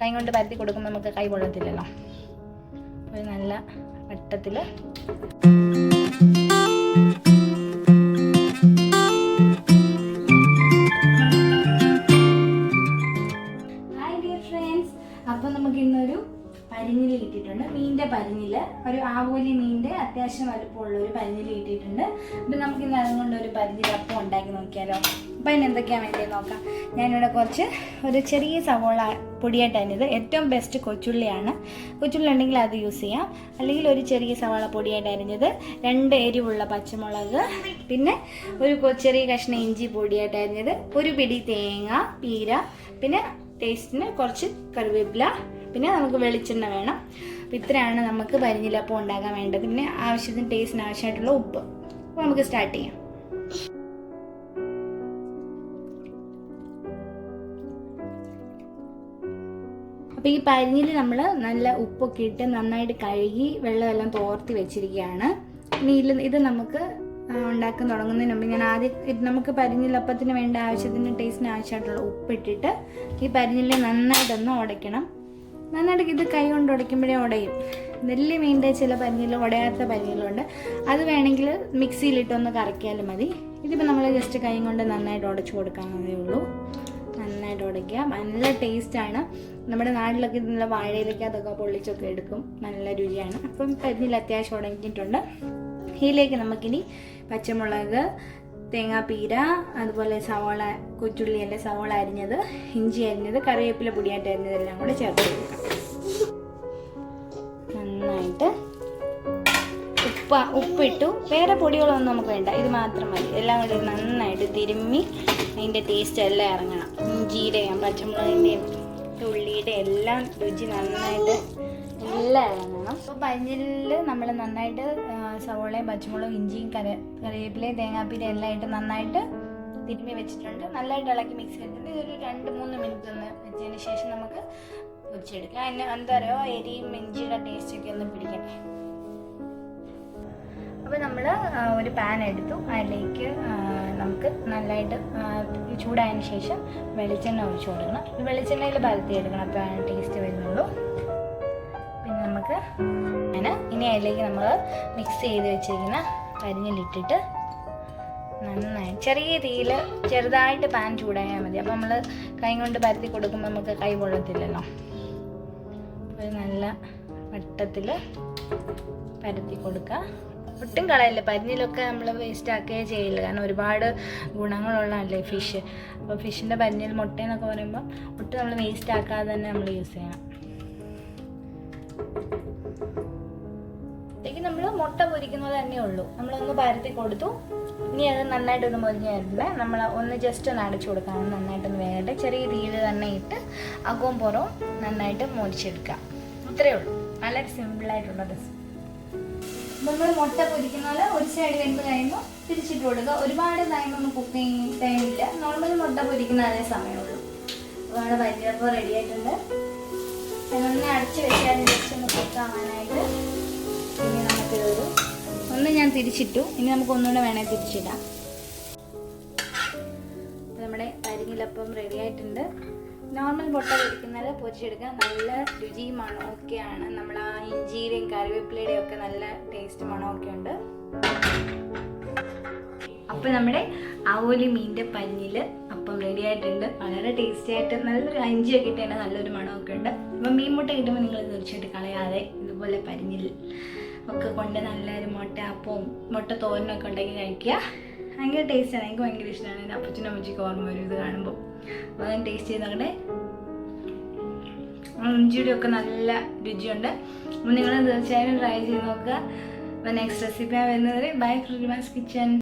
കൈ കൊണ്ട് പരത്തി കൊടുക്കുമ്പോൾ നമുക്ക് കൈ പൊള്ളത്തില്ലല്ലോ. ഒരു നല്ല വട്ടത്തിൽ അപ്പോൾ നമുക്ക് ഇന്നൊരു പരിഞ്ഞിൽ കിട്ടിയിട്ടുണ്ട്. മീനിൻ്റെ പരിഞ്ഞിൽ, ഒരു ആവോലി മീനിൻ്റെ അത്യാവശ്യം വലുപ്പമുള്ള ഒരു പരിഞ്ഞിൽ കിട്ടിയിട്ടുണ്ട്. അപ്പം നമുക്ക് ഇന്ന് അതുകൊണ്ട് ഒരു പരിഞ്ഞിലപ്പം ഉണ്ടാക്കി നോക്കിയാലോ. അപ്പം അതിന് എന്തൊക്കെയാണ് വേണ്ടത് നോക്കാം. ഞാനിവിടെ കുറച്ച് ഒരു ചെറിയ സവോള പൊടിയായിട്ട് അരിഞ്ഞത്, ഏറ്റവും ബെസ്റ്റ് കൊച്ചുള്ളിയാണ്. കൊച്ചുള്ളി ഉണ്ടെങ്കിൽ അത് യൂസ് ചെയ്യാം, അല്ലെങ്കിൽ ഒരു ചെറിയ സവാള പൊടിയായിട്ട് അരിഞ്ഞത്, 2 എരിവുള്ള പച്ചമുളക്, പിന്നെ ഒരു ചെറിയ കഷ്ണം ഇഞ്ചി പൊടിയായിട്ട് അരിഞ്ഞത്, ഒരു പിടി തേങ്ങ പീര, പിന്നെ ടേസ്റ്റിന് കുറച്ച് കറിവേപ്പില, പിന്നെ നമുക്ക് വെളിച്ചെണ്ണ വേണം. അപ്പോൾ ഇത്രയാണ് നമുക്ക് പരിഞ്ഞിലപ്പം ഉണ്ടാക്കാൻ വേണ്ടത്. പിന്നെ ആവശ്യത്തിന് ടേസ്റ്റിന് ആവശ്യമായിട്ടുള്ള ഉപ്പ്. അപ്പോൾ നമുക്ക് സ്റ്റാർട്ട് ചെയ്യാം. അപ്പോൾ ഈ പരിഞ്ഞിൽ നമ്മൾ നല്ല ഉപ്പൊക്കെ ഇട്ട് നന്നായിട്ട് കഴുകി വെള്ളമെല്ലാം തോർത്തി വെച്ചിരിക്കുകയാണ്. ഇനി ഇത് നമുക്ക് ഉണ്ടാക്കാൻ തുടങ്ങുന്നതിന് മുമ്പ് ഞാൻ ആദ്യം നമുക്ക് പരിഞ്ഞിലപ്പത്തിന് വേണ്ട ആവശ്യത്തിന് ടേസ്റ്റിന് ആവശ്യമായിട്ടുള്ള ഉപ്പിട്ടിട്ട് ഈ പരിഞ്ഞിൽ നന്നായിട്ടൊന്ന് ഉടയ്ക്കണം. നന്നായിട്ട് ഇത് കൈ കൊണ്ട് ഉടയ്ക്കുമ്പോഴേ ഉടയും. വലിയ മീനിൻ്റെ ചില പരിഞ്ഞിൽ ഉടയാത്ത പരിഞ്ഞിലുണ്ട്, അത് വേണമെങ്കിൽ മിക്സിയിലിട്ടൊന്ന് കറക്കിയാലും മതി. ഇതിപ്പോൾ നമ്മൾ ജസ്റ്റ് കൈ കൊണ്ട് നന്നായിട്ട് ഉടച്ചു കൊടുക്കാവുന്നതേ ഉള്ളൂ. നന്നായിട്ട് ഉടയ്ക്കുക, നല്ല ടേസ്റ്റാണ്. നമ്മുടെ നാട്ടിലൊക്കെ നല്ല വാഴയിലൊക്കെ അതൊക്കെ പൊള്ളിച്ചൊക്കെ എടുക്കും, നല്ല രുചിയാണ്. അപ്പം പരിഞ്ഞിൽ അത്യാവശ്യം ഉടങ്ങിയിട്ടുണ്ട്. ഇതിലേക്ക് നമുക്കിനി പച്ചമുളക്, തേങ്ങാപ്പീര, അതുപോലെ സവാള, കൊച്ചുള്ളി അല്ലെ സവാള അരിഞ്ഞത്, ഇഞ്ചി അരിഞ്ഞത്, കറിവേപ്പില പൊടിയായിട്ട് അരിഞ്ഞതെല്ലാം കൂടെ ചേർത്ത് കൊടുക്കാം. നന്നായിട്ട് ഉപ്പിട്ടു, വേറെ പൊടികളൊന്നും നമുക്ക് വേണ്ട, ഇത് മാത്രം മതി. എല്ലാം കൂടി നന്നായിട്ട് തിരുമ്മി അതിൻ്റെ ടേസ്റ്റ് എല്ലാം ഇറങ്ങണം. ഇഞ്ചിയുടെയും പച്ചമുളകിൻ്റെയും ഉള്ളിയുടെ എല്ലാം രുചി നന്നായിട്ട് എല്ലാം ഇറങ്ങണം. അപ്പോൾ പരിഞ്ഞിലിൽ നമ്മൾ നന്നായിട്ട് സവോളയും പച്ചമുളകും ഇഞ്ചിയും കറിവേപ്പിലയും തേങ്ങാപ്പീര എല്ലാം ഇട്ട് നന്നായിട്ട് തിരുമ്മി വെച്ചിട്ടുണ്ട്. നല്ലതായിട്ട് ഇളക്കി മിക്സ് ചെയ്തിട്ടുണ്ട്. ഇതൊരു 2-3 മിനിറ്റ് ഒന്ന് വെച്ചതിന് ശേഷം നമുക്ക് പൊരിച്ചെടുക്കാം. അതിന് എന്താ പറയുക, എരിയും ഇഞ്ചിയുടെ ടേസ്റ്റൊക്കെ ഒന്ന് പിടിക്കട്ടെ. അപ്പോൾ നമ്മൾ ഒരു പാൻ എടുത്തു, അതിലേക്ക് നമുക്ക് നല്ലതായിട്ട് ചൂടായതിന് ശേഷം വെളിച്ചെണ്ണ ഒഴിച്ചു കൊടുക്കണം. വെളിച്ചെണ്ണയിൽ പരത്തി എടുക്കണം, അപ്പോൾ ടേസ്റ്റ് വരുന്നുള്ളൂ. പിന്നെ നമുക്ക് ഇനി അതിലേക്ക് നമ്മൾ മിക്സ് ചെയ്ത് വെച്ചിരിക്കുന്ന പരിഞ്ഞിലിട്ടിട്ട് നന്നായി ചെറിയ തീയിൽ ചെറുതായിട്ട് പാൻ ചൂടായാൽ മതി. അപ്പോൾ നമ്മൾ കൈ കൊണ്ട് പരത്തി കൊടുക്കുമ്പോൾ നമുക്ക് കൈ പൊള്ളത്തില്ലല്ലോ. ഒരു നല്ല വട്ടത്തിൽ പരത്തി കൊടുക്കുക. ഒട്ടും കളയില്ല, പരിഞ്ഞിലൊക്കെ നമ്മൾ വേസ്റ്റ് ആക്കുകയേ ചെയ്യില്ല, കാരണം ഒരുപാട് ഗുണങ്ങളുള്ളതല്ലേ ഫിഷ്. അപ്പോൾ ഫിഷിൻ്റെ പരിഞ്ഞിൽ മുട്ടയെന്നൊക്കെ പറയുമ്പോൾ ഒട്ടും നമ്മൾ വേസ്റ്റ് ആക്കാതെ തന്നെ നമ്മൾ യൂസ് ചെയ്യണം. നമ്മൾ മുട്ട പൊരിക്കുന്നത് തന്നെ ഉള്ളൂ. നമ്മളൊന്ന് പരത്തി കൊടുത്തു. ഇനി അത് നന്നായിട്ടൊന്ന് മൊരിഞ്ഞ് വരുമ്പോൾ നമ്മൾ ഒന്ന് ജസ്റ്റ് ഒന്ന് അടച്ചു കൊടുക്കാം, നന്നായിട്ടൊന്ന് വേകട്ടെ. ചെറിയ തീയിൽ തന്നെ ഇട്ട് അകവും പുറവും നന്നായിട്ട് മൊരിച്ചെടുക്കാം. ഇത്രയേ ഉള്ളൂ, വളരെ സിമ്പിളായിട്ടുള്ള റെസിപ്പി. നമ്മൾ മുട്ട പൊരിക്കുന്നത് ഒരു സൈഡ് വെന്ത് കഴിയുമ്പോൾ തിരിച്ചിട്ട് കൊടുക്കുക. ഒരുപാട് ടൈമൊന്നും കുക്കിങ് ടൈമില്ല, നോർമൽ മുട്ട പൊരിക്കുന്ന അതേ സമയമുള്ളൂ. ഒരുപാട് പരിഞ്ഞിലപ്പം റെഡി ആയിട്ടുണ്ട്. ഒന്ന് അടച്ച് വെച്ചാൽ ജസ്റ്റ് ഒന്ന് കുക്കാവാനായിട്ട്. ഇനി നമുക്കിതൊരു ഒന്ന് ഞാൻ തിരിച്ചിട്ടു, ഇനി നമുക്ക് ഒന്നുകൂടെ വേണേൽ തിരിച്ചിടാം. നമ്മുടെ പരിഞ്ഞിലപ്പം റെഡി ആയിട്ടുണ്ട്. നോർമൽ മുട്ട പൊരിക്കുന്നത് പൊരിച്ചെടുക്കുക, നല്ല രുചിയും മണമൊക്കെയാണ്. നമ്മൾ ആ ഇഞ്ചിയുടെയും കറിവേപ്പിലയുടെയും ഒക്കെ നല്ല ടേസ്റ്റ് മണമൊക്കെ ഉണ്ട്. അപ്പോൾ നമ്മുടെ ആവോലി മീനിൻ്റെ പരിഞ്ഞിൽ അപ്പം റെഡി ആയിട്ടുണ്ട്. വളരെ ടേസ്റ്റി ആയിട്ട് നല്ലൊരു ഇഞ്ചിയൊക്കെ ഇട്ട് നല്ലൊരു മണമൊക്കെ ഉണ്ട്. അപ്പം മീൻ മുട്ട കിട്ടുമ്പോൾ നിങ്ങൾ തീർച്ചയായിട്ടും കളയാതെ ഇതുപോലെ പരിഞ്ഞിൽ ഒക്കെ കൊണ്ട് നല്ലൊരു മുട്ട അപ്പവും മുട്ട തോരനൊക്കെ ഉണ്ടാക്കി കഴിക്കുക. ഭയങ്കര ടേസ്റ്റാണ്, എനിക്ക് ഭയങ്കര ഇഷ്ടമാണ്. എൻ്റെ അപ്പച്ചനും അമ്മച്ചിക്ക് ഓർമ്മ വരും ഇത് കാണുമ്പോൾ. അപ്പോൾ അത് ടേസ്റ്റ് ചെയ്ത് നോക്കട്ടെ. ഇഞ്ചിയുടെ ഒക്കെ നല്ല രുചിയുണ്ട്. അപ്പോൾ നിങ്ങൾ തീർച്ചയായും ട്രൈ ചെയ്ത് നോക്കുക. അപ്പോൾ നെക്സ്റ്റ് റെസിപ്പി വരുന്നത് ബൈ ഫ്രീമാസ് കിച്ചൺ.